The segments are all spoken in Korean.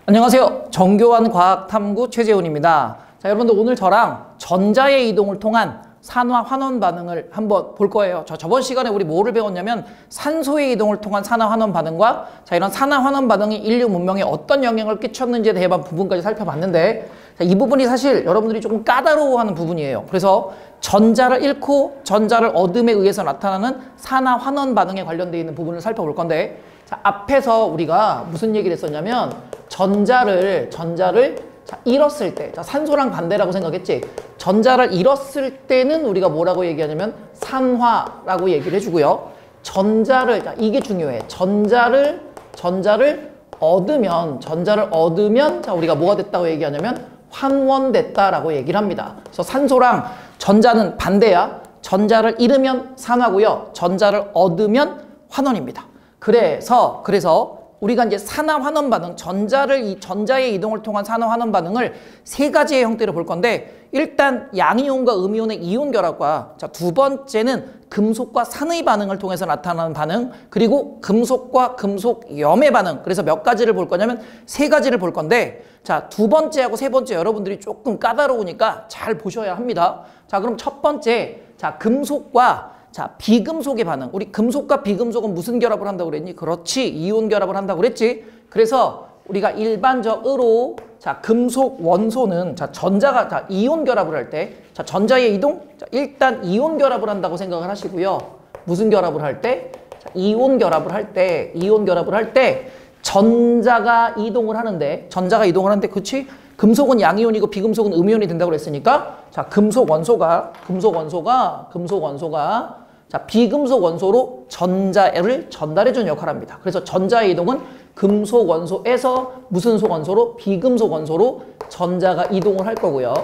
안녕하세요. 정교한 과학탐구 최재훈입니다. 자, 여러분들 오늘 저랑 전자의 이동을 통한 산화 환원 반응을 한번 볼 거예요. 저번 시간에 우리 뭐를 배웠냐면 산소의 이동을 통한 산화 환원 반응과 이런 산화 환원 반응이 인류 문명에 어떤 영향을 끼쳤는지에 대한 부분까지 살펴봤는데, 이 부분이 사실 여러분들이 조금 까다로워하는 부분이에요. 그래서 전자를 잃고 전자를 얻음에 의해서 나타나는 산화 환원 반응에 관련되어 있는 부분을 살펴볼 건데, 자, 앞에서 우리가 무슨 얘기를 했었냐면 전자를 잃었을 때, 자, 산소랑 반대라고 생각했지. 전자를 잃었을 때는 우리가 뭐라고 얘기하냐면 산화라고 얘기를 해주고요. 자, 이게 중요해. 전자를 얻으면 자, 우리가 뭐가 됐다고 얘기하냐면 환원됐다라고 얘기를 합니다. 그래서 산소랑 전자는 반대야. 전자를 잃으면 산화고요. 전자를 얻으면 환원입니다. 그래서 우리가 이제 산화 환원 반응, 전자의 이동을 통한 산화 환원 반응을 세 가지의 형태로 볼 건데, 일단 양이온과 음이온의 이온 결합과, 자, 두 번째는 금속과 산의 반응을 통해서 나타나는 반응, 그리고 금속과 금속염의 반응. 그래서 몇 가지를 볼 거냐면 세 가지를 볼 건데, 자, 두 번째하고 세 번째 여러분들이 조금 까다로우니까 잘 보셔야 합니다. 자, 그럼 첫 번째, 자, 금속과 비금속의 반응. 우리 금속과 비금속은 무슨 결합을 한다고 그랬니? 그렇지, 이온 결합을 한다고 그랬지. 그래서 우리가 일반적으로 금속 원소는 전자가 이온 결합을 할 때, 전자의 이동, 일단 이온 결합을 한다고 생각을 하시고요. 무슨 결합을 할 때? 이온 결합을 할 때 전자가 이동을 하는데, 그렇지? 금속은 양이온이고 비금속은 음이온이 된다고 그랬으니까, 금속 원소가 비금속 원소로 전자를 전달해주는 역할을 합니다. 그래서 전자의 이동은 금속 원소에서 무슨 속 원소로? 비금속 원소로 전자가 이동을 할 거고요.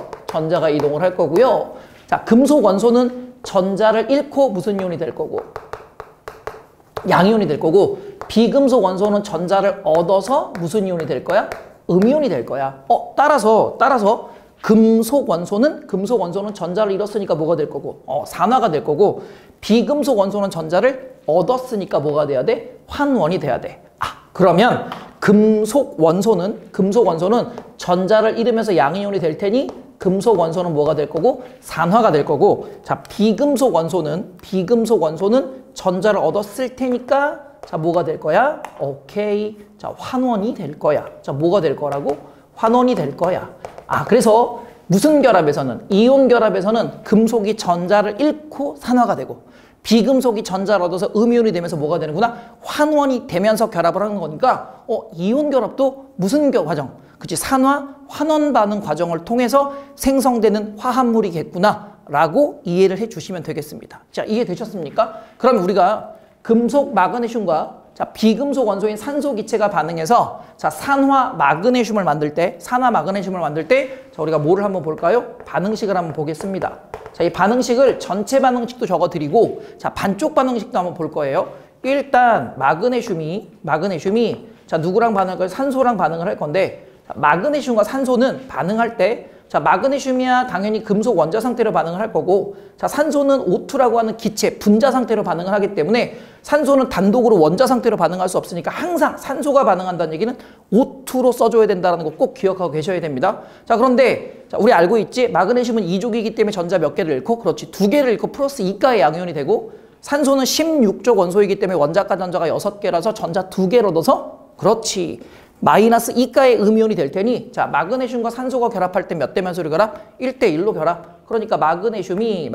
자, 금속 원소는 전자를 잃고 무슨 이온이 될 거고? 양이온이 될 거고, 비금속 원소는 전자를 얻어서 무슨 이온이 될 거야? 음이온이 될 거야. 따라서 금속 원소는 전자를 잃었으니까 뭐가 될 거고? 산화가 될 거고, 비금속 원소는 전자를 얻었으니까 뭐가 돼야 돼? 환원이 돼야 돼. 그러면 금속 원소는 전자를 잃으면서 양이온이 될 테니 금속 원소는 뭐가 될 거고? 산화가 될 거고, 자, 비금속 원소는 전자를 얻었을 테니까, 자, 뭐가 될 거야? 오케이. 자, 환원이 될 거야. 자, 뭐가 될 거라고? 환원이 될 거야. 그래서 무슨 결합에서는, 이온 결합에서는 금속이 전자를 잃고 산화가 되고, 비금속이 전자를 얻어서 음이온이 되면서 뭐가 되는구나? 환원이 되면서 결합을 하는 거니까, 이온 결합도 무슨 과정? 그치, 산화, 환원 반응 과정을 통해서 생성되는 화합물이겠구나 라고 이해를 해 주시면 되겠습니다. 자, 이해되셨습니까? 그럼 우리가 금속 마그네슘과 비금속 원소인 산소 기체가 반응해서 산화 마그네슘을 만들 때, 자, 우리가 뭐를 한번 볼까요? 반응식을 한번 보겠습니다. 자, 이 반응식을 전체 반응식도 적어드리고, 자, 반쪽 반응식도 한번 볼 거예요. 일단 마그네슘이 자, 누구랑 반응할 거예요? 산소랑 반응을 할 건데, 자, 마그네슘과 산소는 반응할 때, 자, 마그네슘이야 당연히 금속 원자 상태로 반응을 할 거고, 자, 산소는 O2라고 하는 기체, 분자 상태로 반응을 하기 때문에 산소는 단독으로 원자 상태로 반응할 수 없으니까 항상 산소가 반응한다는 얘기는 O2로 써줘야 된다는 거 꼭 기억하고 계셔야 됩니다. 자, 그런데 자, 우리 알고 있지? 마그네슘은 2족이기 때문에 전자 몇 개를 잃고, 그렇지, 2개를 잃고 플러스 2가의 양이온이 되고, 산소는 16족 원소이기 때문에 원자가 전자가 6개라서 전자 2개를 얻어서, 그렇지, 마이너스 2가의 음이온이 될 테니, 자, 마그네슘과 산소가 결합할 때 몇 대 몇 소리 결합? 1대1로 결합. 그러니까 마그네슘이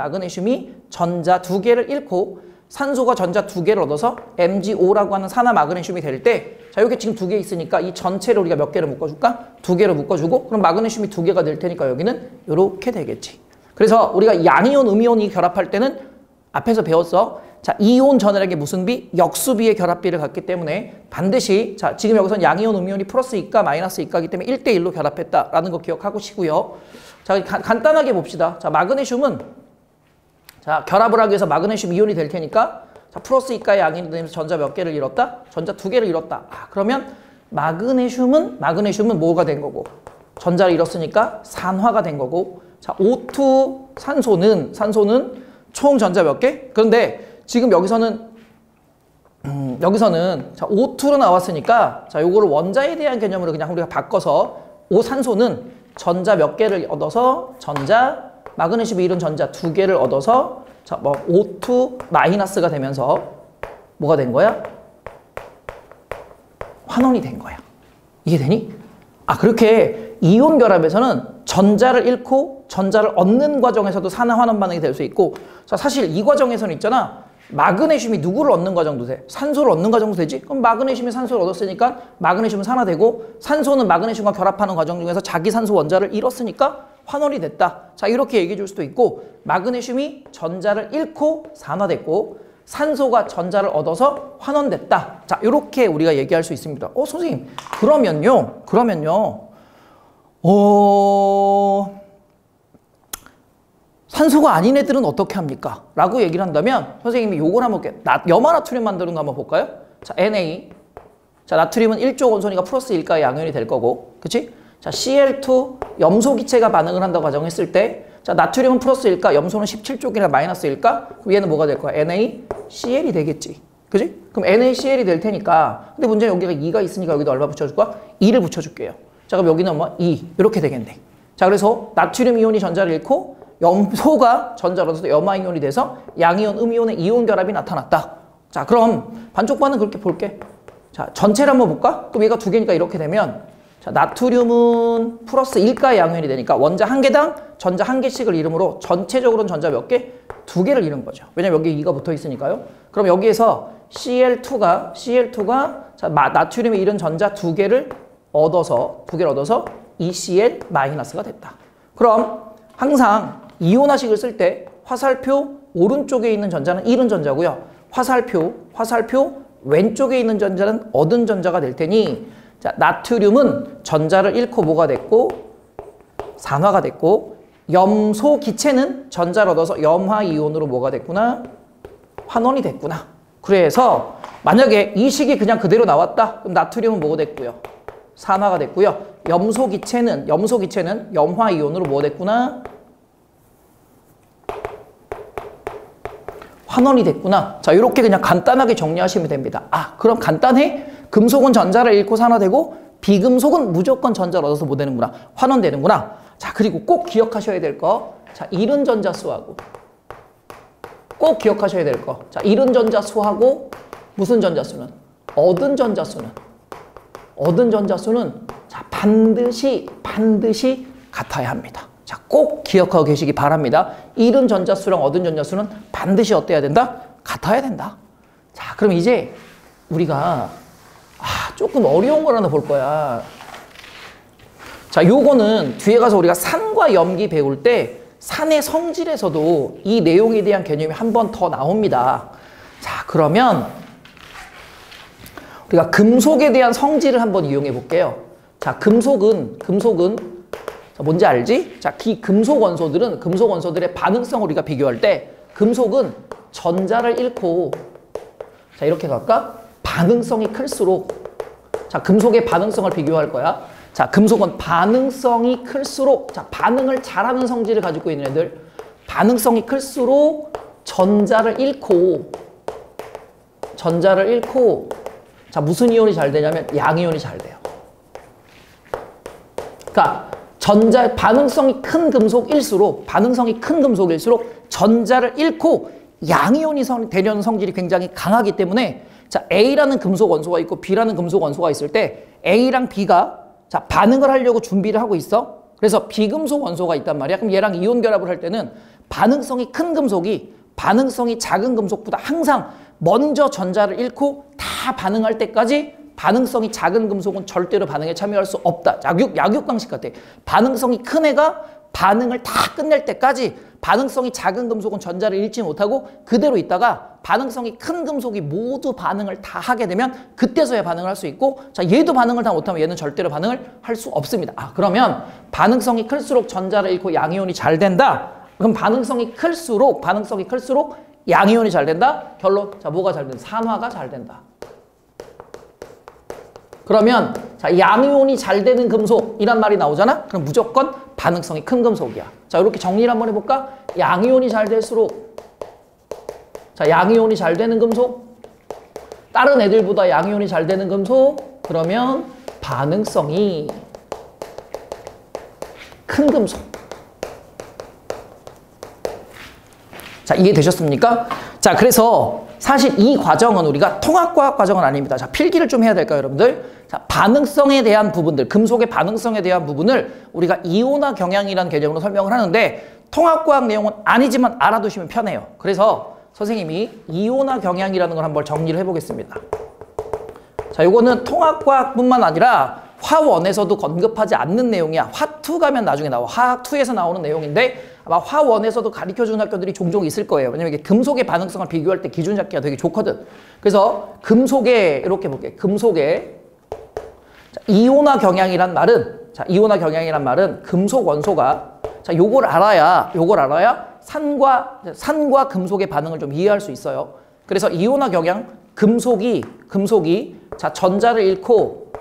전자 2개를 잃고 산소가 전자 2개를 얻어서 MgO라고 하는 산화 마그네슘이 될 때, 자, 여기 지금 2개 있으니까 이 전체를 우리가 몇 개를 묶어줄까? 2개를 묶어주고, 그럼 마그네슘이 2개가 될 테니까 여기는 이렇게 되겠지. 그래서 우리가 양이온, 음이온이 결합할 때는 앞에서 배웠어. 자, 이온 전열에게 무슨 비? 역수비의 결합비를 갖기 때문에 반드시, 자, 지금 여기서는 양이온, 음이온이 플러스 2가, 마이너스 2가이기 때문에 1대1로 결합했다라는 거 기억하시고요. 자, 간단하게 봅시다. 자, 마그네슘은, 자, 결합을 하기 위해서 마그네슘 이온이 될 테니까, 자, 플러스 2가의 양이온이 되면서 전자 몇 개를 잃었다? 전자 2개를 잃었다. 그러면 마그네슘은 뭐가 된 거고? 전자를 잃었으니까 산화가 된 거고, 자, O2 산소는 총 전자 몇 개? 그런데 지금 여기서는 여기서는 자, O2로 나왔으니까 자, 요거를 원자에 대한 개념으로 그냥 우리가 바꿔서 오산소는 전자 몇 개를 얻어서 전자 마그네슘 이론 전자 2개를 얻어서 자, 뭐 O2 마이너스가 되면서 뭐가 된 거야? 환원이 된 거야. 이해되니? 아, 그렇게 이온 결합에서는 전자를 잃고 전자를 얻는 과정에서도 산화 환원 반응이 될 수 있고 자, 사실 이 과정에서는 있잖아. 마그네슘이 누구를 얻는 과정도 돼? 산소를 얻는 과정도 되지? 그럼 마그네슘이 산소를 얻었으니까 마그네슘은 산화되고 산소는 마그네슘과 결합하는 과정 중에서 자기 산소 원자를 잃었으니까 환원이 됐다. 자, 이렇게 얘기해 줄 수도 있고 마그네슘이 전자를 잃고 산화됐고 산소가 전자를 얻어서 환원됐다. 자, 이렇게 우리가 얘기할 수 있습니다. 선생님, 그러면요. 산소가 아닌 애들은 어떻게 합니까? 라고 얘기를 한다면 선생님이 요걸 한번 볼게요. 염화나트륨 만드는 거 한번 볼까요? 자, Na. 자, 나트륨은 1쪽 원소니까 플러스 1가의 양이온이 될 거고. 그치? 자, Cl2 염소 기체가 반응을 한다고 가정했을 때 자, 나트륨은 플러스 1가, 염소는 17쪽이나 마이너스 1가? 그럼 얘는 뭐가 될 거야? NaCl이 되겠지. 그지? 그럼 NaCl이 될 테니까 근데 문제는 여기가 2가 있으니까 여기도 얼마 붙여줄 거야? 2를 붙여줄게요. 자, 그럼 여기는 뭐 2 이렇게 되겠네. 자, 그래서 나트륨 이온이 전자를 잃고 염소가 전자를 얻어서 염화이온이 돼서 양이온, 음이온의 이온 결합이 나타났다. 자, 그럼 반쪽반은 그렇게 볼게. 자, 전체를 한번 볼까? 그럼 얘가 2개니까 이렇게 되면 자, 나트륨은 플러스 1가의 양이온이 되니까 원자 1개당 전자 1개씩을 잃음으로 전체적으로는 전자 몇 개? 2개를 잃은 거죠. 왜냐면 여기에 2가 붙어 있으니까요. 그럼 여기에서 Cl2가 자, 나트륨에 잃은 전자 2개를 얻어서 ECl-가 됐다. 그럼 항상 이온화식을 쓸 때 화살표 오른쪽에 있는 전자는 잃은 전자고요. 화살표 왼쪽에 있는 전자는 얻은 전자가 될 테니 자, 나트륨은 전자를 잃고 뭐가 됐고 산화가 됐고 염소 기체는 전자를 얻어서 염화이온으로 뭐가 됐구나? 환원이 됐구나. 그래서 만약에 이 식이 그냥 그대로 나왔다. 그럼 나트륨은 뭐가 됐고요? 산화가 됐고요. 염소 기체는 염화이온으로 뭐가 됐구나? 환원이 됐구나. 자, 이렇게 그냥 간단하게 정리하시면 됩니다. 아, 그럼 간단해? 금속은 전자를 잃고 산화되고 비금속은 무조건 전자를 얻어서 뭐 되는구나? 환원되는구나. 자, 그리고 꼭 기억하셔야 될 거. 자, 잃은 전자 수하고 꼭 기억하셔야 될 거. 자, 잃은 전자 수하고 무슨 전자수는? 얻은 전자수는 자, 반드시 같아야 합니다. 자, 꼭 기억하고 계시기 바랍니다. 잃은 전자수랑 얻은 전자수는 반드시 어때야 된다? 같아야 된다. 자, 그럼 이제 우리가 조금 어려운 걸 하나 볼 거야. 자, 요거는 뒤에 가서 우리가 산과 염기 배울 때 산의 성질에서도 이 내용에 대한 개념이 한 번 더 나옵니다. 자, 그러면 우리가 금속에 대한 성질을 한번 이용해 볼게요. 자, 금속은 자, 뭔지 알지? 자, 금속 원소들의 반응성을 우리가 비교할 때 금속은 전자를 잃고 자, 이렇게 갈까? 반응성이 클수록 자, 금속의 반응성을 비교할 거야. 자, 금속은 반응성이 클수록 자, 반응을 잘하는 성질을 가지고 있는 애들 반응성이 클수록 전자를 잃고 자, 무슨 이온이 잘 되냐면 양이온이 잘 돼요. 그러니까 반응성이 큰 금속일수록 전자를 잃고 양이온이 되려는 성질이 굉장히 강하기 때문에 자, A라는 금속 원소가 있고 B라는 금속 원소가 있을 때 A랑 B가 자, 반응을 하려고 준비를 하고 있어. 그래서 비금속 원소가 있단 말이야. 그럼 얘랑 이온 결합을 할 때는 반응성이 큰 금속이 반응성이 작은 금속보다 항상 먼저 전자를 잃고 다 반응할 때까지 반응성이 작은 금속은 절대로 반응에 참여할 수 없다. 약육 방식 같아. 반응성이 큰 애가 반응을 다 끝낼 때까지 반응성이 작은 금속은 전자를 잃지 못하고 그대로 있다가 반응성이 큰 금속이 모두 반응을 다 하게 되면 그때서야 반응을 할 수 있고 자, 얘도 반응을 다 못하면 얘는 절대로 반응을 할 수 없습니다. 그러면 반응성이 클수록 전자를 잃고 양이온이 잘 된다. 그럼 반응성이 클수록 양이온이 잘 된다. 결론. 자, 뭐가 잘 된다? 산화가 잘 된다. 그러면 자, 양이온이 잘 되는 금속이란 말이 나오잖아? 그럼 무조건 반응성이 큰 금속이야. 자, 이렇게 정리를 한번 해볼까? 양이온이 잘 될수록 자, 양이온이 잘 되는 금속 다른 애들보다 양이온이 잘 되는 금속? 그러면 반응성이 큰 금속. 자, 이해되셨습니까? 자, 그래서 사실 이 과정은 우리가 통합과학 과정은 아닙니다. 자, 필기를 좀 해야 될까요, 여러분들? 자, 반응성에 대한 부분들, 금속의 반응성에 대한 부분을 우리가 이온화 경향이라는 개념으로 설명을 하는데 통합과학 내용은 아니지만 알아두시면 편해요. 그래서 선생님이 이온화 경향이라는 걸 한번 정리를 해보겠습니다. 자, 요거는 통합과학뿐만 아니라 화1에서도 언급하지 않는 내용이야. 화2 가면 나중에 나와. 화학2에서 나오는 내용인데 아마 화1에서도 가르쳐주는 학교들이 종종 있을 거예요. 왜냐면 이게 금속의 반응성을 비교할 때 기준 잡기가 되게 좋거든. 그래서 금속의, 이렇게 볼게. 금속의 이온화 경향이란 말은, 자, 이온화 경향이란 말은 금속 원소가, 자, 요걸 알아야 산과 금속의 반응을 좀 이해할 수 있어요. 그래서 이온화 경향, 금속이, 자, 전자를 잃고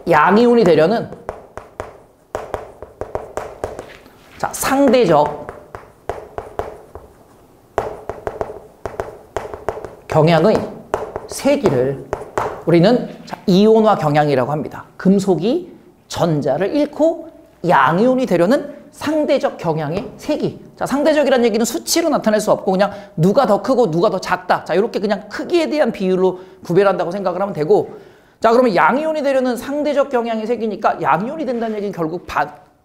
양이온이 되려는, 자, 상대적 경향의 세기를 우리는, 자, 이온화 경향이라고 합니다. 금속이 전자를 잃고 양이온이 되려는 상대적 경향의 세기. 자, 상대적이라는 얘기는 수치로 나타낼 수 없고 그냥 누가 더 크고 누가 더 작다. 자, 이렇게 그냥 크기에 대한 비율로 구별한다고 생각을 하면 되고, 자, 그러면 양이온이 되려는 상대적 경향의 세기니까 양이온이 된다는 얘기는 결국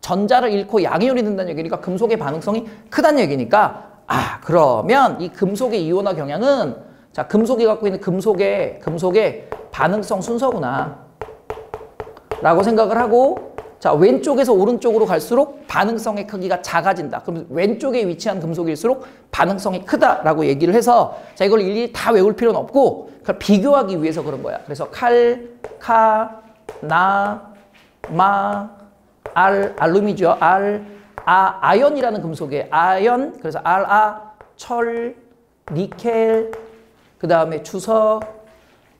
전자를 잃고 양이온이 된다는 얘기니까 금속의 반응성이 크다는 얘기니까, 아, 그러면 이 금속의 이온화 경향은, 자, 금속이 갖고 있는 금속의 반응성 순서구나 라고 생각을 하고, 자, 왼쪽에서 오른쪽으로 갈수록 반응성의 크기가 작아진다. 그럼 왼쪽에 위치한 금속일수록 반응성이 크다라고 얘기를 해서, 자, 이걸 일일이 다 외울 필요는 없고 그걸 비교하기 위해서 그런 거야. 그래서 칼, 카, 나, 마, 알루미죠. 아연이라는 금속에 아연, 그래서 철, 니켈, 그 다음에 주석,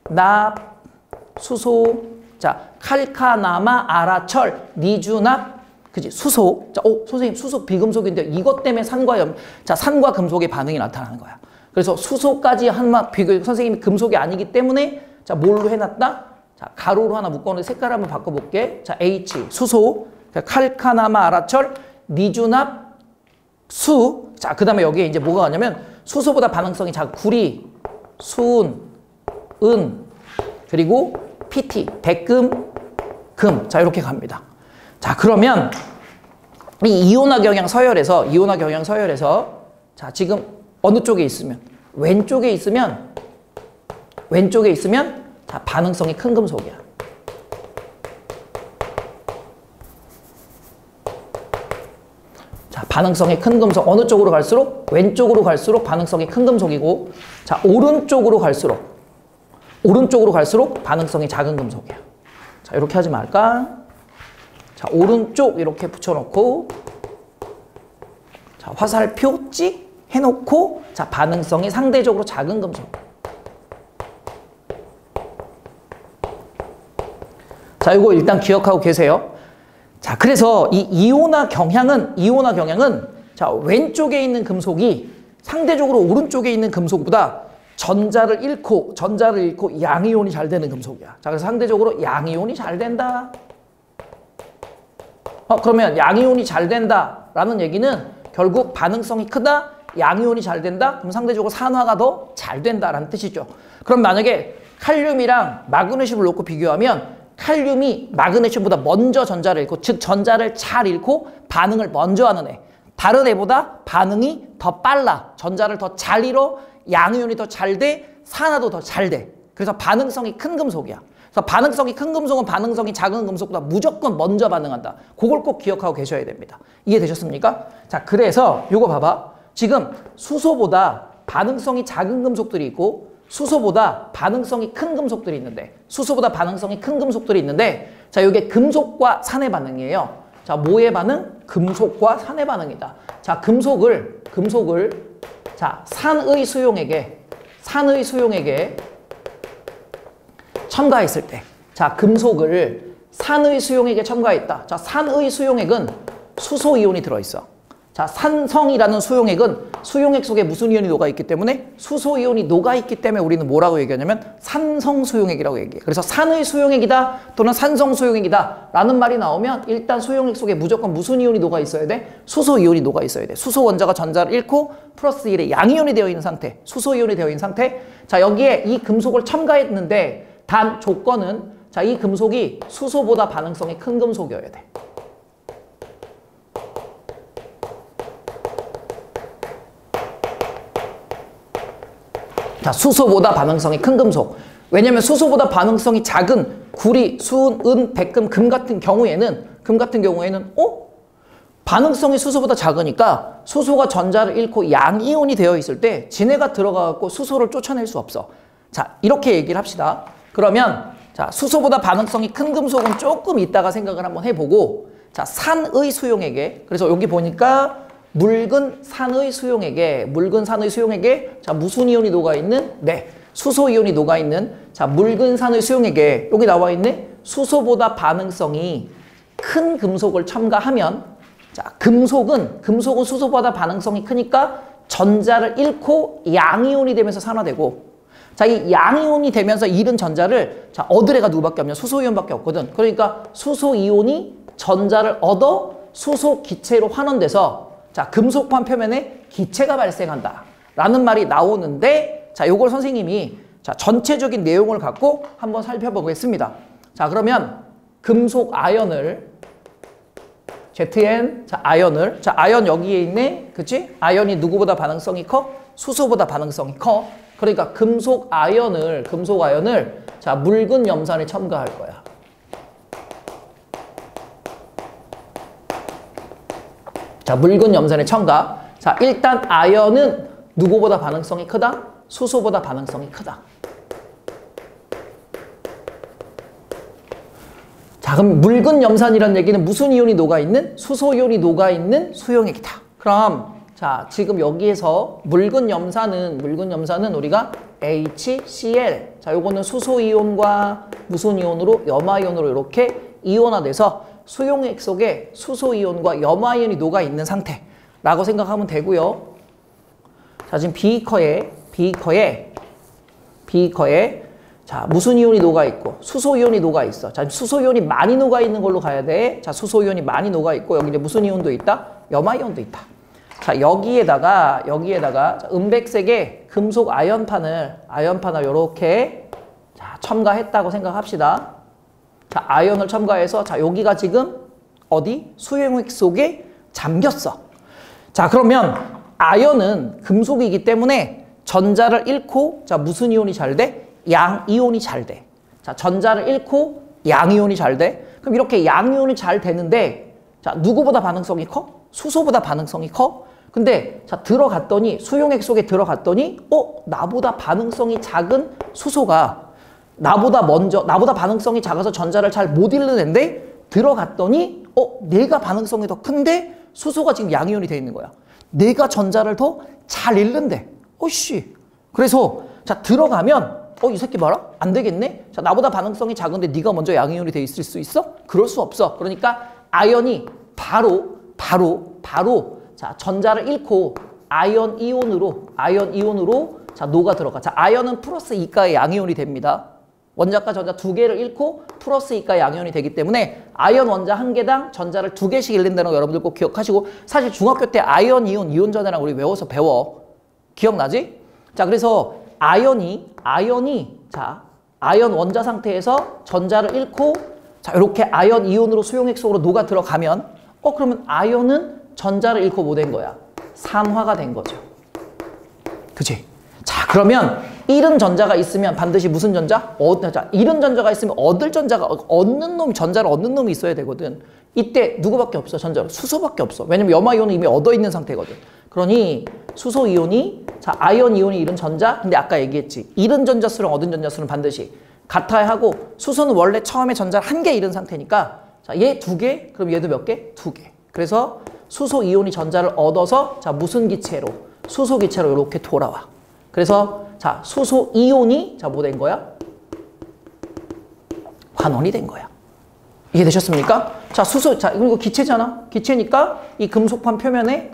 납, 수소, 자, 칼카나마, 아라철, 니주납, 그지? 수소. 자, 선생님, 수소 비금속인데 이것 때문에 산과 금속의 반응이 나타나는 거야. 그래서 수소까지 비교, 선생님이 금속이 아니기 때문에, 자, 뭘로 해놨다? 자, 가로로 하나 묶어놓은 색깔 한번 바꿔볼게. 자, H, 수소. 자, 칼카나마, 아라철, 니주납, 수. 자, 그 다음에 여기에 이제 뭐가 가냐면 수소보다 반응성이 작은 구리, 순, 은, 그리고 PT, 백금, 금. 자, 이렇게 갑니다. 자, 그러면 이 이온화 경향 서열에서 자, 지금 어느 쪽에 있으면 왼쪽에 있으면 자, 반응성이 큰 금속이야. 자, 반응성이 큰 금속 어느 쪽으로 갈수록 왼쪽으로 갈수록 반응성이 큰 금속이고, 자, 오른쪽으로 갈수록 반응성이 작은 금속이야. 자, 이렇게 하지 말까? 자, 오른쪽 이렇게 붙여놓고, 자, 화살표 찍 해놓고, 자, 반응성이 상대적으로 작은 금속. 자, 이거 일단 기억하고 계세요. 자, 그래서 이 이온화 경향은 자, 왼쪽에 있는 금속이 상대적으로 오른쪽에 있는 금속보다 전자를 잃고 양이온이 잘 되는 금속이야. 자, 그래서 상대적으로 양이온이 잘 된다. 그러면 양이온이 잘 된다라는 얘기는 결국 반응성이 크다, 양이온이 잘 된다. 그럼 상대적으로 산화가 더 잘 된다라는 뜻이죠. 그럼 만약에 칼륨이랑 마그네슘을 놓고 비교하면 칼륨이 마그네슘보다 먼저 전자를 잃고, 즉 전자를 잘 잃고 반응을 먼저 하는 애. 다른 애보다 반응이 더 빨라. 전자를 더 잘 잃어, 양이온이 더 잘 돼, 산화도 더 잘 돼. 그래서 반응성이 큰 금속이야. 그래서 반응성이 큰 금속은 반응성이 작은 금속보다 무조건 먼저 반응한다. 그걸 꼭 기억하고 계셔야 됩니다. 이해되셨습니까? 자, 그래서 요거 봐봐. 지금 수소보다 반응성이 작은 금속들이 있고 수소보다 반응성이 큰 금속들이 있는데, 자, 이게 금속과 산의 반응이에요. 자, 뭐의 반응? 금속과 산의 반응이다. 자, 금속을 자, 산의 수용액에 첨가했을 때, 자, 금속을 산의 수용액에 첨가했다. 자, 산의 수용액은 수소 이온이 들어있어. 자, 산성이라는 수용액은 수용액 속에 무슨 이온이 녹아있기 때문에 수소 이온이 녹아있기 때문에 우리는 뭐라고 얘기하냐면 산성 수용액이라고 얘기해. 그래서 산의 수용액이다 또는 산성 수용액이다 라는 말이 나오면 일단 수용액 속에 무조건 무슨 이온이 녹아있어야 돼? 수소 이온이 녹아있어야 돼. 수소 원자가 전자를 잃고 플러스 1에 양이온이 되어 있는 상태, 수소 이온이 되어 있는 상태. 자, 여기에 이 금속을 첨가했는데 단 조건은 자, 이 금속이 수소보다 반응성이 큰 금속이어야 돼. 자, 수소보다 반응성이 큰 금속. 왜냐면 수소보다 반응성이 작은 구리, 수은, 은, 백금, 금 같은 경우에는 반응성이 수소보다 작으니까 수소가 전자를 잃고 양이온이 되어 있을 때 지네가 들어가고 수소를 쫓아낼 수 없어. 자, 이렇게 얘기를 합시다. 그러면 자, 수소보다 반응성이 큰 금속은 조금 이따가 생각을 한번 해보고 자, 산의 수용액에 그래서 여기 보니까 묽은 산의 수용액에 자, 무슨 이온이 녹아있는? 네, 수소 이온이 녹아있는 자, 묽은 산의 수용액에 여기 나와 있네. 수소보다 반응성이 큰 금속을 첨가하면 자, 금속은 수소보다 반응성이 크니까 전자를 잃고 양이온이 되면서 산화되고 자, 이 양이온이 되면서 잃은 전자를 자, 얻을 애가 누구밖에 없냐? 수소 이온밖에 없거든. 그러니까 수소 이온이 전자를 얻어 수소 기체로 환원돼서 자, 금속판 표면에 기체가 발생한다 라는 말이 나오는데 자, 요걸 선생님이 자, 전체적인 내용을 갖고 한번 살펴보겠습니다. 자, 그러면 금속 아연을 ZN 자, 아연을 자, 아연 여기에 있네. 그치? 아연이 누구보다 반응성이 커? 수소보다 반응성이 커. 그러니까 금속 아연을 자, 묽은 염산에 첨가할 거야. 자, 묽은 염산에 첨가. 자, 일단 아연은 누구보다 반응성이 크다? 수소보다 반응성이 크다. 자, 그럼 묽은 염산이라는 얘기는 무슨 이온이 녹아있는? 수소 이온이 녹아있는 수용액이다. 그럼 자, 지금 여기에서 묽은 염산은 우리가 HCl. 자, 요거는 수소 이온과 무슨 이온으로? 염화 이온으로 이렇게 이온화돼서 수용액 속에 수소 이온과 염화 이온이 녹아 있는 상태라고 생각하면 되고요. 자, 지금 비커에 자, 무슨 이온이 녹아 있고 수소 이온이 녹아 있어. 자, 수소 이온이 많이 녹아 있는 걸로 가야 돼. 자, 수소 이온이 많이 녹아 있고 여기 이제 무슨 이온도 있다? 염화 이온도 있다. 자, 여기에다가 자, 은백색의 금속 아연판을 이렇게 자, 첨가했다고 생각합시다. 자, 아연을 첨가해서 자, 여기가 지금 어디? 수용액 속에 잠겼어. 자, 그러면 아연은 금속이기 때문에 전자를 잃고 자, 무슨 이온이 잘 돼? 양이온이 잘 돼. 자, 전자를 잃고 양이온이 잘 돼. 그럼 이렇게 양이온이 잘 되는데 자, 누구보다 반응성이 커? 수소보다 반응성이 커? 근데 자, 들어갔더니 수용액 속에 들어갔더니 나보다 반응성이 작은 수소가 나보다 반응성이 작아서 전자를 잘 못 잃는 앤데 들어갔더니 내가 반응성이 더 큰데 수소가 지금 양이온이 돼 있는 거야. 내가 전자를 더 잘 잃는데 그래서 자, 들어가면 이 새끼 봐라? 안 되겠네? 자, 나보다 반응성이 작은데 네가 먼저 양이온이 돼 있을 수 있어? 그럴 수 없어. 그러니까 아연이 바로 자, 전자를 잃고 아연 이온으로 자, 녹아 들어가. 자, 아연은 플러스 2가의 양이온이 됩니다. 원자과 전자 두 개를 잃고 플러스 2가의 양이온이 되기 때문에 아연 원자 한 개당 전자를 두 개씩 잃는다는 거 여러분들 꼭 기억하시고 사실 중학교 때 아연, 이온 전자랑 우리 외워서 배워. 기억나지? 자, 그래서 아연이 자, 아연 원자 상태에서 전자를 잃고 자, 이렇게 아연 이온으로 수용액 속으로 녹아 들어가면 그러면 아연은 전자를 잃고 뭐 된 거야? 산화가 된 거죠. 그치? 자, 그러면 잃은 전자가 있으면 반드시 무슨 전자? 잃은 전자가 있으면 전자를 얻는 놈이 있어야 되거든. 이때 누구밖에 없어? 전자로. 수소밖에 없어. 왜냐면 염화 이온은 이미 얻어 있는 상태거든. 그러니 수소 이온이 자, 아연 이온이 잃은 전자. 근데 아까 얘기했지. 잃은 전자 수랑 얻은 전자 수는 반드시 같아야 하고 수소는 원래 처음에 전자를 한 개 잃은 상태니까 자, 얘 두 개, 그럼 얘도 몇 개? 두 개. 그래서 수소 이온이 전자를 얻어서 자, 무슨 기체로? 수소 기체로 이렇게 돌아와. 그래서 자, 수소 이온이 자, 뭐 된 거야? 환원이 된 거야. 이해되셨습니까? 자, 수소, 자, 이거 기체잖아. 기체니까 이 금속판 표면에,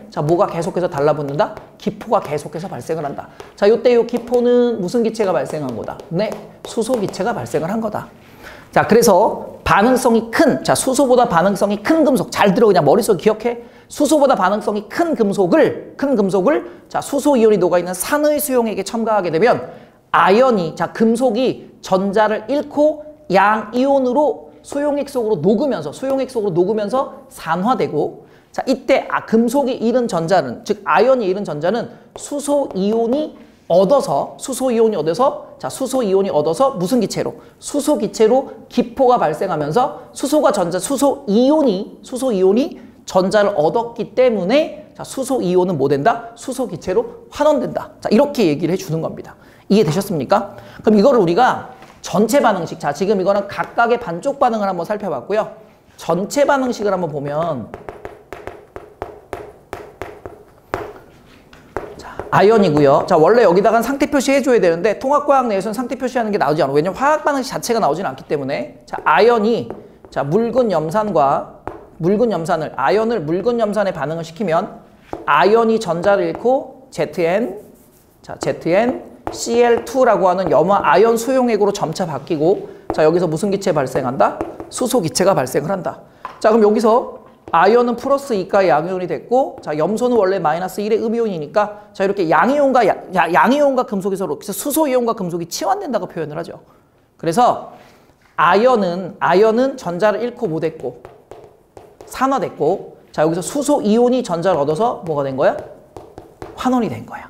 자, 뭐가 계속해서 달라붙는다? 기포가 계속해서 발생을 한다. 자, 요때 요 기포는 무슨 기체가 발생한 거다? 네, 수소 기체가 발생을 한 거다. 자, 그래서 반응성이 큰, 자, 수소보다 반응성이 큰 금속, 잘 들어, 그냥 머릿속에 기억해. 수소보다 반응성이 큰 금속을, 자, 수소 이온이 녹아있는 산의 수용액에 첨가하게 되면 아연이, 자, 금속이 전자를 잃고 양이온으로 수용액 속으로 녹으면서 산화되고, 자, 이때 금속이 잃은 전자는, 즉 아연이 잃은 전자는 수소 이온이 얻어서 자, 수소 이온이 얻어서 무슨 기체로? 수소 기체로 기포가 발생하면서 수소 이온이 전자를 얻었기 때문에, 자, 수소 이온은 뭐 된다? 수소 기체로 환원된다. 자, 이렇게 얘기를 해주는 겁니다. 이해되셨습니까? 그럼 이거를 우리가 전체 반응식, 자, 지금 이거는 각각의 반쪽 반응을 한번 살펴봤고요. 전체 반응식을 한번 보면, 자, 아연이고요. 자, 원래 여기다가 상태 표시 해줘야 되는데 통합과학 내에서는 상태 표시하는 게 나오지 않아요. 왜냐면 화학 반응식 자체가 나오지는 않기 때문에. 자, 아연이, 자, 물,근 염산을, 아연을 물,근 염산에 반응을 시키면 아연이 전자를 잃고 Zn, 자, ZnCl2라고 하는 염화 아연 수용액으로 점차 바뀌고, 자, 여기서 무슨 기체 발생한다? 수소 기체가 발생을 한다. 자, 그럼 여기서 아연은 플러스 2가의 양이온이 됐고, 자, 염소는 원래 마이너스 1의 음이온이니까, 자, 이렇게 양이온과 금속이 서로, 그래서 수소 이온과 금속이 치환된다고 표현을 하죠. 그래서 아연은 전자를 잃고 뭐 됐고? 산화됐고, 자, 여기서 수소 이온이 전자를 얻어서 뭐가 된 거야? 환원이 된 거야.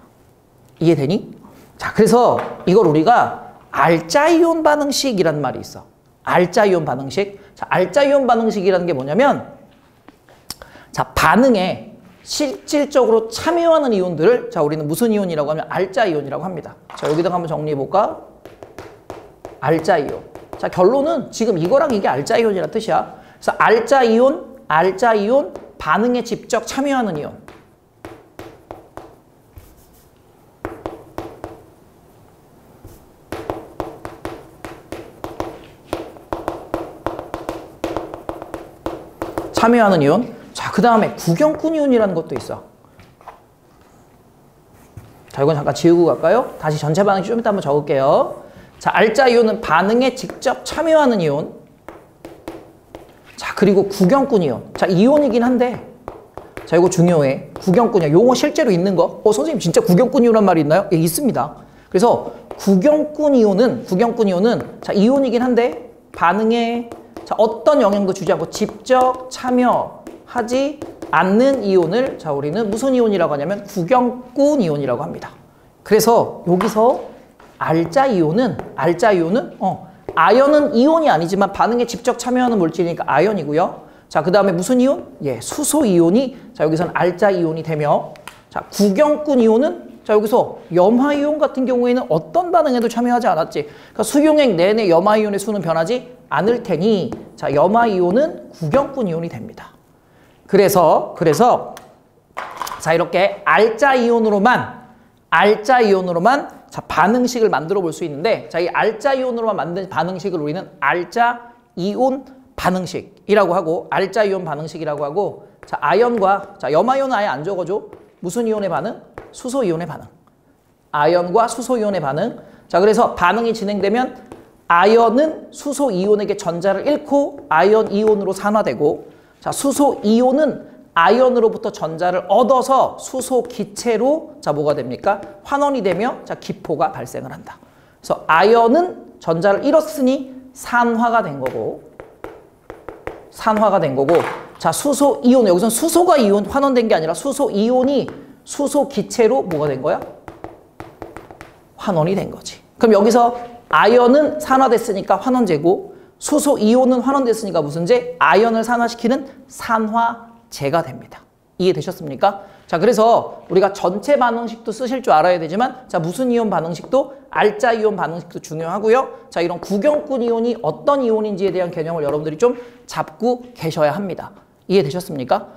이해되니? 자, 그래서 이걸 우리가 알짜이온 반응식이라는 말이 있어. 알짜이온 반응식. 자, 알짜이온 반응식이라는 게 뭐냐면, 자, 반응에 실질적으로 참여하는 이온들을, 자, 우리는 무슨 이온이라고 하면 알짜이온이라고 합니다. 자, 여기다가 한번 정리해 볼까? 알짜이온. 자, 결론은 지금 이거랑 이게 알짜이온이라는 뜻이야. 그래서 알짜이온, 반응에 직접 참여하는 이온. 참여하는 이온. 자, 그 다음에 구경꾼 이온이라는 것도 있어. 자, 이건 잠깐 지우고 갈까요? 다시 전체 반응식 좀 이따 한번 적을게요. 자, 알짜 이온은 반응에 직접 참여하는 이온. 자, 그리고 구경꾼 이온. 자, 이온이긴 한데, 자, 이거 중요해. 구경꾼 이온. 용어 실제로 있는 거. 선생님 진짜 구경꾼 이온란 말이 있나요? 예, 있습니다. 그래서 구경꾼 이온은 자, 이온이긴 한데 반응에, 자, 어떤 영향도 주지 않고 직접 참여하지 않는 이온을, 자, 우리는 무슨 이온이라고 하냐면 구경꾼 이온이라고 합니다. 그래서 여기서 알짜 이온은 아연은 이온이 아니지만 반응에 직접 참여하는 물질이니까 아연이고요. 자, 그 다음에 무슨 이온? 예, 수소 이온이, 자, 여기서는 알짜 이온이 되며, 자, 구경꾼 이온은, 자, 여기서 염화 이온 같은 경우에는 어떤 반응에도 참여하지 않았지. 그러니까 수용액 내내 염화 이온의 수는 변하지 않을 테니, 자, 염화 이온은 구경꾼 이온이 됩니다. 그래서 자, 이렇게 알짜 이온으로만 자, 반응식을 만들어 볼 수 있는데, 자, 이 알짜 이온으로만 만든 반응식을 우리는 알짜 이온 반응식이라고 하고, 알짜 이온 반응식이라고 하고, 자, 아연과, 자, 염화 이온은 아예 안 적어줘. 무슨 이온의 반응? 수소 이온의 반응. 아연과 수소 이온의 반응. 자, 그래서 반응이 진행되면 아연은 수소 이온에게 전자를 잃고 아연 이온으로 산화되고, 자, 수소 이온은 아연으로부터 전자를 얻어서 수소 기체로, 자, 뭐가 됩니까? 환원이 되며, 자, 기포가 발생을 한다. 그래서 아연은 전자를 잃었으니 산화가 된 거고, 자, 수소 이온, 여기서는 수소가 이온 환원된 게 아니라 수소 이온이 수소 기체로 뭐가 된 거야? 환원이 된 거지. 그럼 여기서 아연은 산화됐으니까 환원제고, 수소 이온은 환원됐으니까 무슨 제? 아연을 산화시키는 산화제가 됩니다. 이해되셨습니까? 자, 그래서 우리가 전체 반응식도 쓰실 줄 알아야 되지만, 자, 무슨 이온 반응식도, 알짜 이온 반응식도 중요하고요. 자, 이런 구경꾼 이온이 어떤 이온인지에 대한 개념을 여러분들이 좀 잡고 계셔야 합니다. 이해되셨습니까?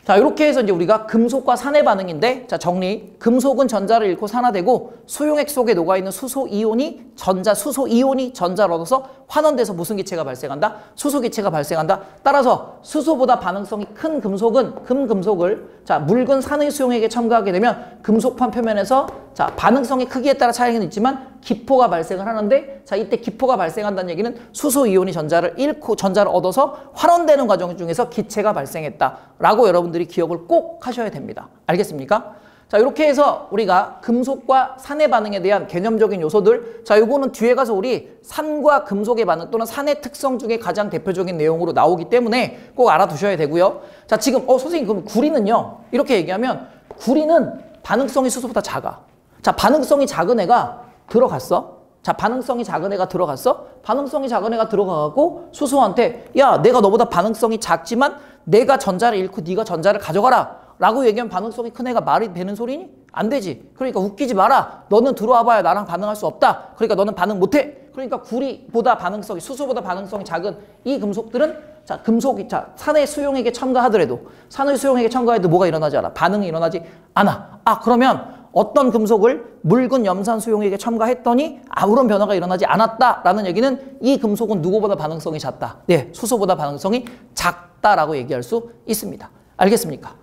자, 이렇게 해서 이제 우리가 금속과 산의 반응인데, 자, 정리. 금속은 전자를 잃고 산화되고, 수용액 속에 녹아있는 수소 이온이 전자를 얻어서 환원돼서 무슨 기체가 발생한다? 수소 기체가 발생한다. 따라서 수소보다 반응성이 큰 금속을 자, 묽은 산의 수용액에 첨가하게 되면 금속판 표면에서 자, 반응성의 크기에 따라 차이는 있지만 기포가 발생을 하는데, 자, 이때 기포가 발생한다는 얘기는 수소 이온이 전자를 얻어서 환원되는 과정 중에서 기체가 발생했다라고 여러분들이 기억을 꼭 하셔야 됩니다. 알겠습니까? 자, 이렇게 해서 우리가 금속과 산의 반응에 대한 개념적인 요소들, 자, 요거는 뒤에 가서 우리 산과 금속의 반응 또는 산의 특성 중에 가장 대표적인 내용으로 나오기 때문에 꼭 알아두셔야 되고요. 자, 지금 선생님 그럼 구리는요, 이렇게 얘기하면 구리는 반응성이 수소보다 작아. 자, 반응성이 작은 애가 들어갔어. 자, 반응성이 작은 애가 들어갔어. 반응성이 작은 애가 들어가고 수소한테 야, 내가 너보다 반응성이 작지만 내가 전자를 잃고 네가 전자를 가져가라 라고 얘기하면 반응성이 큰 애가 말이 되는 소리니? 안 되지. 그러니까 웃기지 마라. 너는 들어와봐야 나랑 반응할 수 없다. 그러니까 너는 반응 못해. 그러니까 구리보다 반응성이, 수소보다 반응성이 작은 이 금속들은 자, 금속이, 자, 산의 수용액에 첨가하더라도, 산의 수용액에 첨가해도 뭐가 일어나지 않아? 반응이 일어나지 않아. 아, 그러면 어떤 금속을 묽은 염산 수용액에 첨가했더니 아무런 변화가 일어나지 않았다라는 얘기는 이 금속은 누구보다 반응성이 작다. 네, 수소보다 반응성이 작다라고 얘기할 수 있습니다. 알겠습니까?